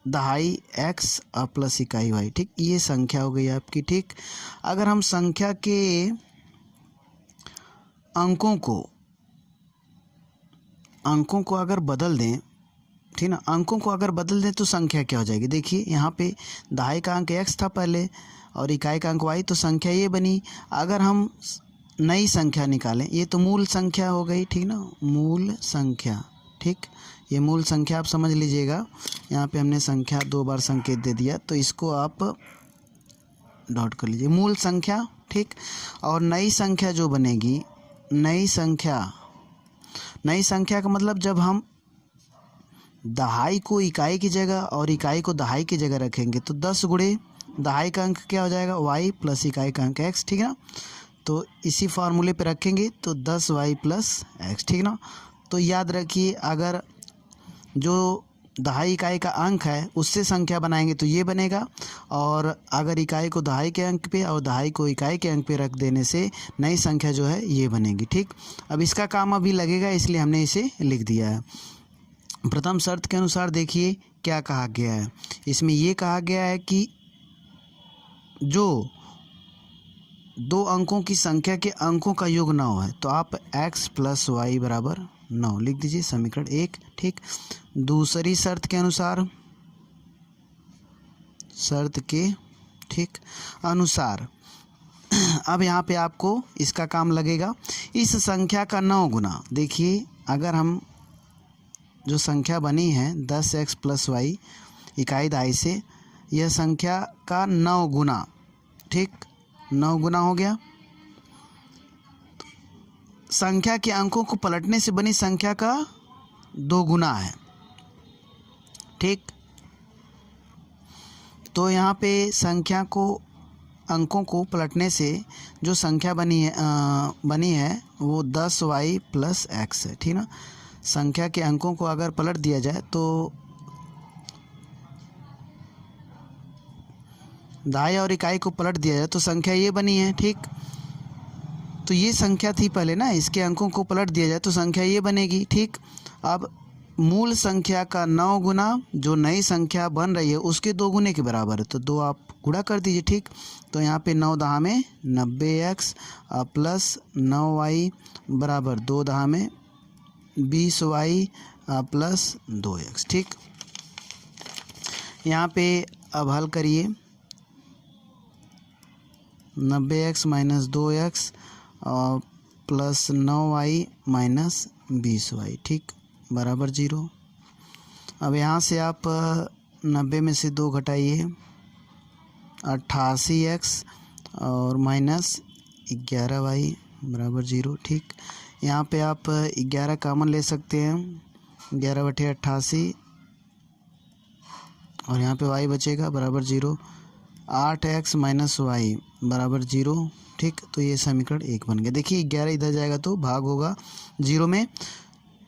दहाई x और प्लस इकाई y। ठीक, ये संख्या हो गई आपकी। ठीक, अगर हम संख्या के अंकों को अगर बदल दें ठीक ना। अंकों को अगर बदल दें तो संख्या क्या हो जाएगी, देखिए यहाँ पे दहाई का अंक x था पहले और इकाई का अंक y, तो संख्या ये बनी। अगर हम नई संख्या निकालें, ये तो मूल संख्या हो गई, ठीक ना, मूल संख्या, ठीक। ये मूल संख्या आप समझ लीजिएगा, यहाँ पे हमने संख्या 2 बार संकेत दे दिया, तो इसको आप डॉट कर लीजिए, मूल संख्या, ठीक। और नई संख्या जो बनेगी, नई संख्या का मतलब जब हम दहाई को इकाई की जगह और इकाई को दहाई की जगह रखेंगे तो 10 गुणे दहाई का अंक क्या हो जाएगा, y प्लस इकाई का अंक x, ठीक है ना। तो इसी फार्मूले पे रखेंगे तो 10y प्लस x, ठीक ना। तो याद रखिए, अगर जो दहाई इकाई का अंक है उससे संख्या बनाएंगे तो ये बनेगा, और अगर इकाई को दहाई के अंक पे और दहाई को इकाई के अंक पे रख देने से नई संख्या जो है ये बनेगी, ठीक। अब इसका काम अभी लगेगा, इसलिए हमने इसे लिख दिया है। प्रथम शर्त के अनुसार देखिए क्या कहा गया है, इसमें ये कहा गया है कि जो 2 अंकों की संख्या के अंकों का योग 9 है, तो आप x प्लस वाई बराबर 9 लिख दीजिए, समीकरण 1, ठीक। दूसरी शर्त के अनुसार, अनुसार अब यहाँ पे आपको इसका काम लगेगा, इस संख्या का 9 गुना, देखिए अगर हम जो संख्या बनी है 10x प्लस वाई इकाई दहाई से, यह संख्या का 9 गुना, ठीक, 9 गुना हो गया। संख्या के अंकों को पलटने से बनी संख्या का 2 गुना है, ठीक। तो यहाँ पे संख्या को अंकों को पलटने से जो संख्या बनी है वो 10y प्लस x है, ठीक ना। संख्या के अंकों को अगर पलट दिया जाए तो दहाई और इकाई को पलट दिया जाए तो संख्या ये बनी है, ठीक। तो ये संख्या थी पहले ना, इसके अंकों को पलट दिया जाए तो संख्या ये बनेगी, ठीक। अब मूल संख्या का 9 गुना जो नई संख्या बन रही है उसके 2 गुने के बराबर है, तो 2 आप गुणा कर दीजिए, ठीक। तो यहाँ पे 9 दहा में 90x प्लस 9y बराबर 2 दहा में 20y प्लस 2x, ठीक। यहाँ पे अब हल करिए, 90x minus 2x plus 9y minus 20y, ठीक, बराबर 0। अब यहाँ से आप 90 में से 2 घटाइए, 88x और माइनस 11y बराबर 0, ठीक। यहाँ पे आप 11 कॉमन ले सकते हैं, 11/88 और यहाँ पे y बचेगा बराबर 0, 8x माइनस y बराबर 0, ठीक। तो ये समीकरण 1 बन गया। देखिए 11 इधर जाएगा तो भाग होगा 0 में,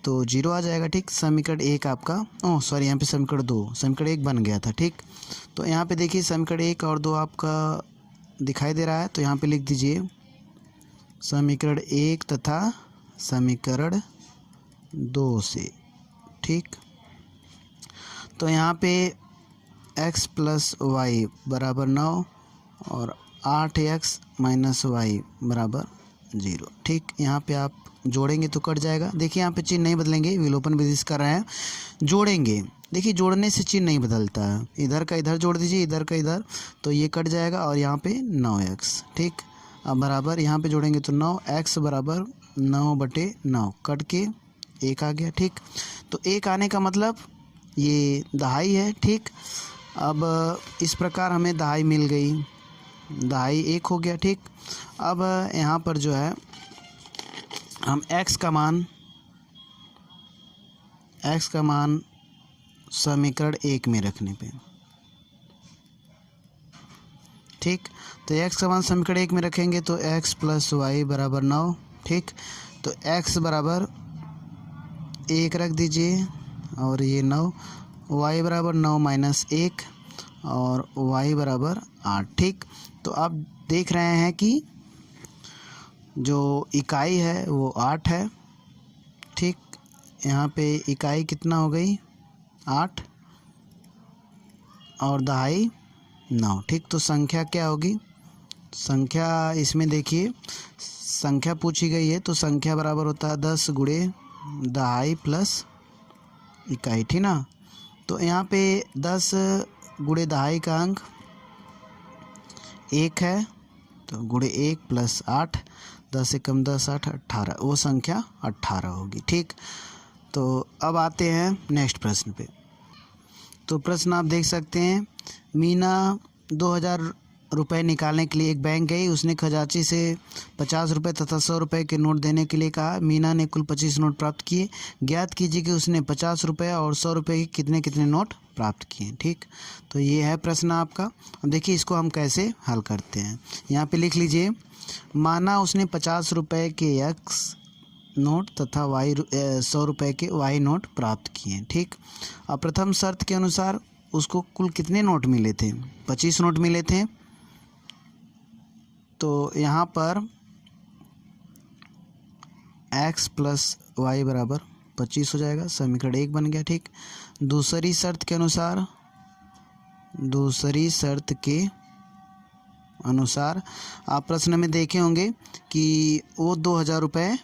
तो 0 आ जाएगा, ठीक। समीकरण 1 आपका, यहाँ पे समीकरण 2, समीकरण 1 बन गया था, ठीक। तो यहाँ पे देखिए समीकरण 1 और 2 आपका दिखाई दे रहा है, तो यहाँ पे लिख दीजिए समीकरण 1 तथा समीकरण 2 से, ठीक। तो यहाँ पे x प्लस वाई बराबर 9 और 8x माइनस वाई बराबर 0, ठीक। यहाँ पे आप जोड़ेंगे तो कट जाएगा, देखिए यहाँ पे चिन्ह नहीं बदलेंगे, विलोपन विधि से कर रहे हैं, जोड़ेंगे, देखिए जोड़ने से चिन्ह नहीं बदलता है, इधर का इधर जोड़ दीजिए, इधर का इधर, तो ये कट जाएगा और यहाँ पे 9x, ठीक। अब बराबर यहाँ पे जोड़ेंगे तो 9x बराबर 9/9 कट के 1 आ गया, ठीक। तो 1 आने का मतलब ये दहाई है, ठीक। अब इस प्रकार हमें दहाई मिल गई, दहाई 1 हो गया, ठीक। अब यहाँ पर जो है हम x का मान समीकरण 1 में रखने पे, ठीक। तो x का मान समीकरण 1 में रखेंगे तो x प्लस वाई बराबर 9, ठीक। तो x बराबर 1 रख दीजिए और ये 9, y बराबर 9 माइनस 1 और y बराबर 8, ठीक। तो आप देख रहे हैं कि जो इकाई है वो 8 है, ठीक। यहाँ पे इकाई कितना हो गई 8 और दहाई 9, ठीक। तो संख्या क्या होगी, संख्या इसमें देखिए संख्या पूछी गई है तो संख्या बराबर होता है 10 गुणे दहाई प्लस इकाई, ठीक ना। तो यहाँ पे 10 गुणे दहाई का अंक 1 है, तो गुणे 1 प्लस 8, 10 एकम 10, 8, 18, वो संख्या 18 होगी, ठीक। तो अब आते हैं नेक्स्ट प्रश्न पे। तो प्रश्न आप देख सकते हैं, मीना 2000 रुपये निकालने के लिए एक बैंक गई। उसने खजांची से 50 रुपये तथा 100 रुपये के नोट देने के लिए कहा। मीना ने कुल 25 नोट प्राप्त किए। ज्ञात कीजिए कि उसने 50 रुपये और 100 रुपये के कितने कितने नोट प्राप्त किए, ठीक। तो ये है प्रश्न आपका। अब देखिए इसको हम कैसे हल करते हैं। यहाँ पे लिख लीजिए, माना उसने 50 रुपये के एक्स नोट तथा 100 रुपये के वाई नोट प्राप्त किए, ठीक। अब प्रथम शर्त के अनुसार उसको कुल कितने नोट मिले थे? 25 नोट मिले थे। तो यहाँ पर x प्लस वाई बराबर 25 हो जाएगा, समीकरण 1 बन गया, ठीक। दूसरी शर्त के अनुसार आप प्रश्न में देखे होंगे कि वो 2000 रुपये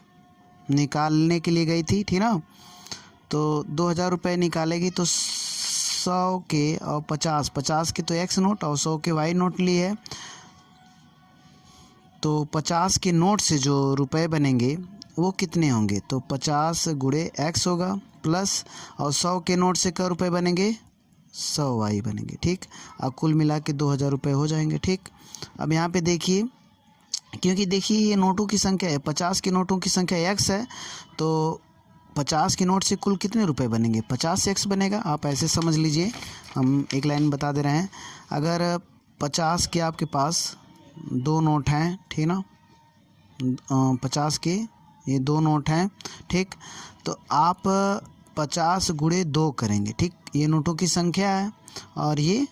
निकालने के लिए गई थी, ठीक ना। तो 2000 रुपये निकालेगी तो 100 के और 50 के तो एक्स नोट और 100 के वाई नोट लिए है। तो 50 के नोट से जो रुपए बनेंगे वो कितने होंगे? तो 50 गुणे एक्स होगा, प्लस और 100 के नोट से क्या रुपए बनेंगे? 100 वाई बनेंगे, ठीक। अब कुल मिला के 2000 रुपये हो जाएंगे, ठीक। अब यहाँ पे देखिए, क्योंकि देखिए ये नोटों की संख्या है, 50 के नोटों की संख्या x है, तो 50 के नोट से कुल कितने रुपए बनेंगे? 50x बनेगा। आप ऐसे समझ लीजिए, हम एक लाइन बता दे रहे हैं। अगर 50 के आपके पास 2 नोट हैं, ठीक ना, 50 के ये 2 नोट हैं, ठीक। तो आप 50 गुणे 2 करेंगे, ठीक। ये नोटों की संख्या है और ये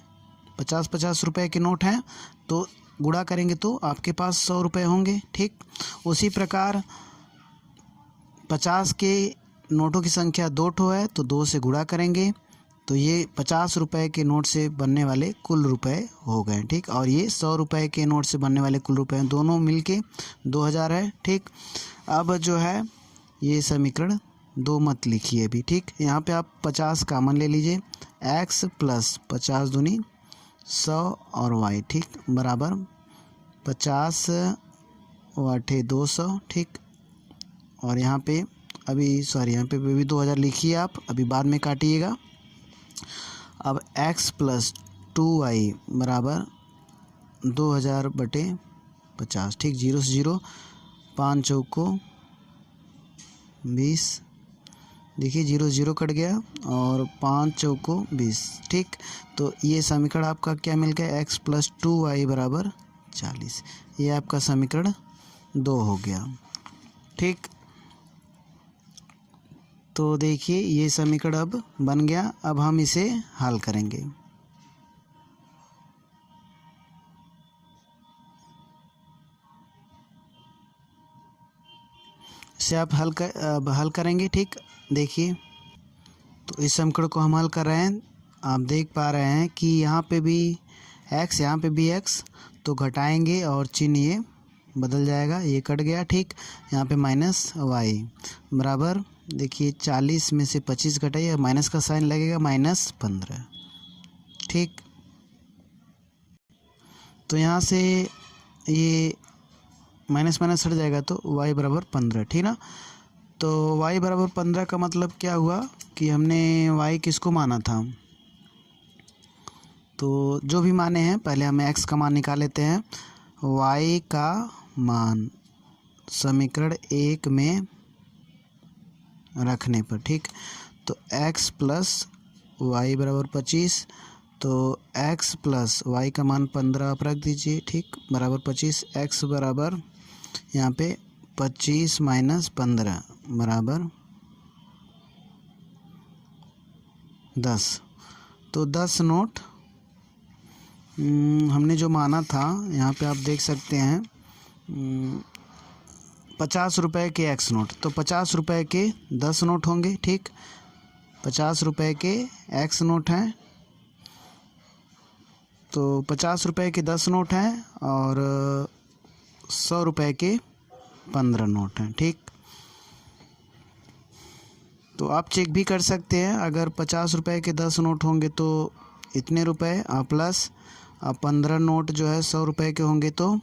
50 रुपए के नोट हैं, तो गुणा करेंगे तो आपके पास 100 रुपये होंगे, ठीक। उसी प्रकार 50 के नोटों की संख्या 2 ठो है, तो 2 से गुणा करेंगे तो ये 50 रुपये के नोट से बनने वाले कुल रुपए हो गए, ठीक। और ये 100 रुपये के नोट से बनने वाले कुल रुपए दोनों मिलके 2000 है, ठीक। अब जो है ये समीकरण 2 मत लिखिए अभी, ठीक। यहाँ पे आप 50 कामन ले लीजिए, x प्लस 50 दूनी 100 और y, ठीक, बराबर 50 वाठे 200, ठीक। और यहाँ पे यहाँ पे भी 2000 लिखिए आप, अभी बाद में काटिएगा। अब x प्लस 2y बराबर 2000 बटे 50, ठीक। 0 से 0, 5 चौको 20, देखिए 0 0 कट गया और 5 चौको 20, ठीक। तो ये समीकरण आपका क्या मिल गया? x प्लस 2y बराबर 40। ये आपका समीकरण 2 हो गया, ठीक। तो देखिए ये समीकरण अब बन गया। अब हम इसे हल करेंगे। इसे आप हल करेंगे, ठीक। देखिए तो इस समीकरण को हम हल कर रहे हैं। आप देख पा रहे हैं कि यहाँ पे भी x, यहाँ पे भी x, तो घटाएंगे और चिन्ह ये बदल जाएगा, ये कट गया, ठीक। यहाँ पे माइनस y बराबर, देखिए 40 में से 25 घटाइए, माइनस का साइन लगेगा, -15, ठीक। तो यहाँ से ये माइनस माइनस हट जाएगा तो y बराबर 15, ठीक ना। तो y बराबर 15 का मतलब क्या हुआ कि हमने y किसको माना था? तो जो भी माने हैं, पहले हमें x का मान निकाल लेते हैं। y का मान समीकरण 1 में रखने पर, ठीक। तो x प्लस वाई बराबर 25, तो x प्लस वाई का मान 15 आप रख दीजिए, ठीक, बराबर 25। x बराबर यहाँ पे 25 माइनस 15 बराबर 10। तो 10 नोट हमने जो माना था, यहाँ पे आप देख सकते हैं 50 रुपये के x नोट, तो 50 रुपये के 10 नोट होंगे, ठीक। 50 रुपये के x नोट हैं, तो 50 रुपये के 10 नोट हैं और 100 रुपये के 15 नोट हैं, ठीक। तो आप चेक भी कर सकते हैं, अगर 50 रुपये के 10 नोट होंगे तो इतने रुपए, प्लस 15 नोट जो है 100 रुपये के होंगे तो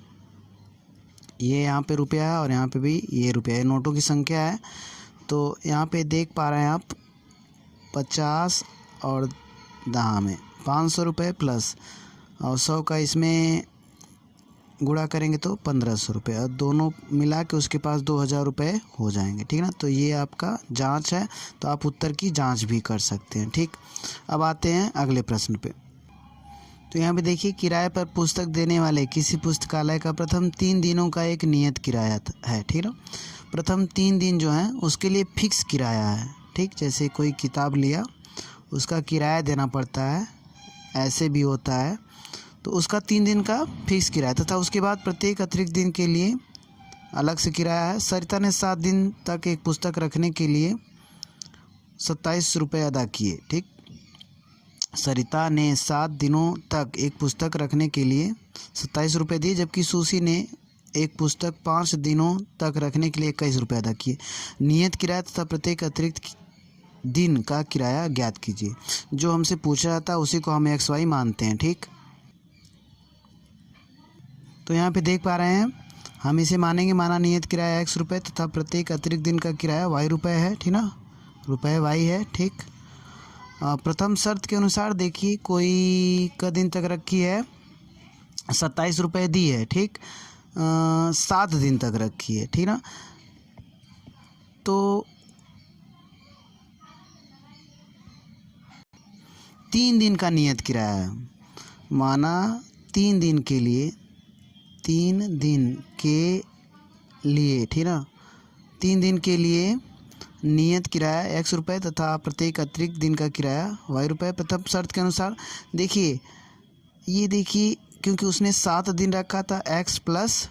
ये यहाँ पे रुपया है और यहाँ पे भी ये रुपया है, नोटों की संख्या है। तो यहाँ पे देख पा रहे हैं आप 50 और 10 में 500 रुपये प्लस और 100 का इसमें गुणा करेंगे तो 1500 रुपये, और दोनों मिला के उसके पास 2000 रुपये हो जाएंगे। ठीक ना, तो ये आपका जांच है, तो आप उत्तर की जांच भी कर सकते हैं। ठीक, अब आते हैं अगले प्रश्न पे। तो यहाँ पे देखिए, किराए पर पुस्तक देने वाले किसी पुस्तकालय का प्रथम 3 दिनों का एक नियत किराया है। ठीक ना, प्रथम 3 दिन जो है उसके लिए फिक्स किराया है। ठीक, जैसे कोई किताब लिया उसका किराया देना पड़ता है, ऐसे भी होता है, तो उसका 3 दिन का फिक्स किराया तथा उसके बाद प्रत्येक अतिरिक्त दिन के लिए अलग से किराया है। सरिता ने 7 दिन तक एक पुस्तक रखने के लिए 27 रुपये अदा किए। ठीक, सरिता ने 7 दिनों तक एक पुस्तक रखने के लिए 27 रुपये दिए, जबकि सुशी ने एक पुस्तक 5 दिनों तक रखने के लिए 21 रुपये अदा किए। नियत किराया तथा प्रत्येक अतिरिक्त दिन का किराया ज्ञात कीजिए। जो हमसे पूछा जाता है उसी को हम XY मानते हैं। ठीक, तो यहाँ पे देख पा रहे हैं, हम इसे मानेंगे, माना नियत किराया X रुपये तथा प्रत्येक अतिरिक्त दिन का किराया Y रुपये है। ठीक ना, रुपये Y है। ठीक, प्रथम शर्त के अनुसार देखिए, कोई का दिन तक रखी है 27 रुपये दी है। ठीक, 7 दिन तक रखी है। ठीक ना, तो 3 दिन का नियत किराया है, माना 3 दिन के लिए, 3 दिन के लिए, ठीक ना, 3 दिन के लिए नियत किराया X रुपये तथा प्रत्येक अतिरिक्त दिन का किराया Y रुपये। प्रथम शर्त के अनुसार देखिए, ये देखिए, क्योंकि उसने 7 दिन रखा था, X प्लस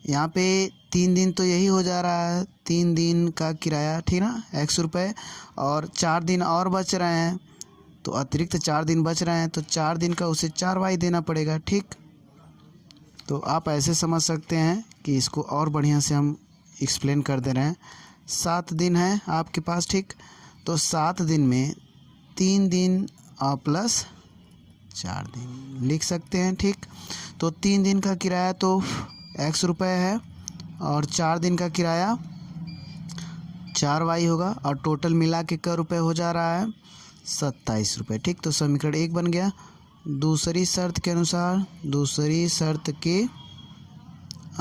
यहाँ पे 3 दिन, तो यही हो जा रहा है 3 दिन का किराया। ठीक ना, X रुपये, और 4 दिन और बच रहे हैं, तो अतिरिक्त 4 दिन बच रहे हैं, तो 4 दिन का उसे 4Y देना पड़ेगा। ठीक, तो आप ऐसे समझ सकते हैं कि इसको और बढ़िया से हम एक्सप्लेन कर दे रहे हैं। 7 दिन है आपके पास। ठीक, तो 7 दिन में 3 दिन और प्लस 4 दिन लिख सकते हैं। ठीक, तो 3 दिन का किराया तो X रुपये है और 4 दिन का किराया 4Y होगा, और टोटल मिला के क्या रुपये हो जा रहा है, 27 रुपये। ठीक, तो समीकरण 1 बन गया। दूसरी शर्त के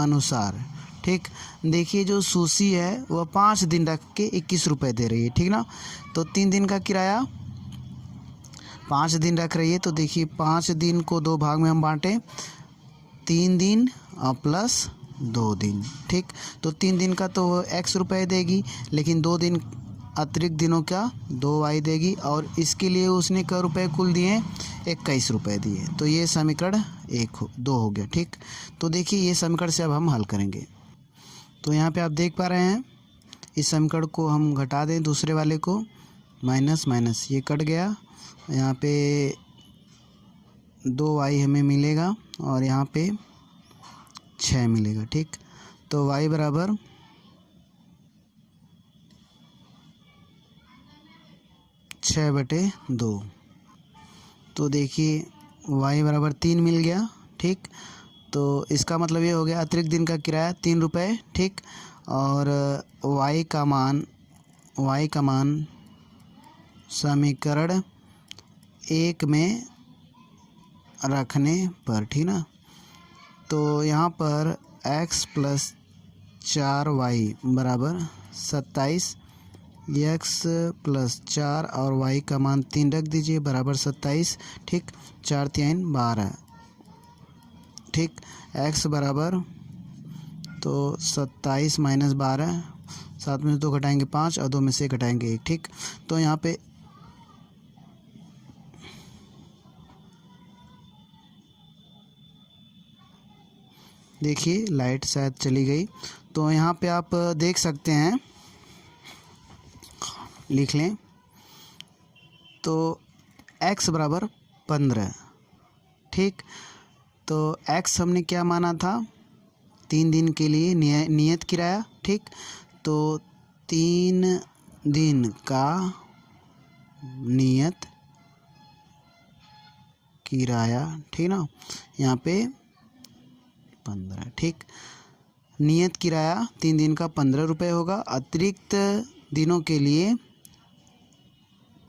अनुसार, ठीक, देखिए, जो सुशी है वह 5 दिन रख के 21 रुपये दे रही है। ठीक ना, तो 3 दिन का किराया 5 दिन रख रही है, तो देखिए 5 दिन को 2 भाग में हम बांटें, 3 दिन और प्लस 2 दिन। ठीक, तो 3 दिन का तो X रुपये देगी, लेकिन 2 दिन अतिरिक्त दिनों का 2Y देगी, और इसके लिए उसने क्या रुपये कुल दिए, 21 रुपये दिए। तो ये समीकरण 2 हो गया। ठीक, तो देखिए, ये समीकरण से अब हम हल करेंगे। तो यहाँ पे आप देख पा रहे हैं, इस समीकरण को हम घटा दें, दूसरे वाले को, माइनस माइनस ये कट गया, यहाँ पे 2Y हमें मिलेगा और यहाँ पे 6 मिलेगा। ठीक, तो Y बराबर 6/2। तो देखिए, Y बराबर 3 मिल गया। ठीक, तो इसका मतलब ये हो गया अतिरिक्त दिन का किराया 3 रुपये। ठीक, और Y का मान समीकरण 1 में रखने पर, ठीक ना, तो यहाँ पर X प्लस 4Y बराबर 27, X प्लस 4 और Y का मान 3 रख दीजिए, बराबर 27। ठीक, 4 3 12। ठीक, X बराबर तो 27 माइनस 12, 7 में से 2 घटाएंगे 5 और 2 में से घटाएंगे 1। ठीक, तो यहाँ पे देखिए लाइट शायद चली गई, तो यहाँ पे आप देख सकते हैं, लिख लें, तो x बराबर 15। ठीक, तो x हमने क्या माना था, 3 दिन के लिए नियत किराया। ठीक, तो 3 दिन का नियत किराया, ठीक ना, यहाँ पे 15, ठीक। नियत किराया 3 दिन का 15 रुपये होगा। अतिरिक्त दिनों के लिए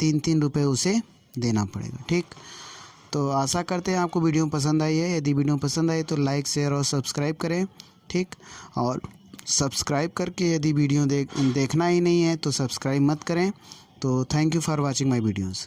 3-3 रुपये उसे देना पड़ेगा, ठीक। तो आशा करते हैं आपको वीडियो पसंद आई है। यदि वीडियो पसंद आई तो लाइक, शेयर और सब्सक्राइब करें, ठीक। और सब्सक्राइब करके यदि वीडियो देखना ही नहीं है तो सब्सक्राइब मत करें। तो thank you for watching my videos.